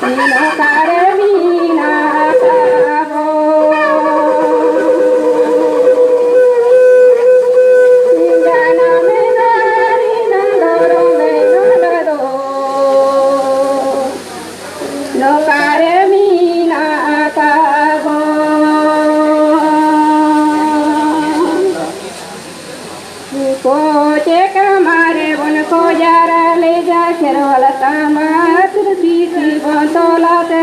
নৌকারে বিনা কাবো নৌকারে বিনা কাবো कोचे कमारे बन को जारा ले जा खेर वाला तामा तुलसी सी बंतोला से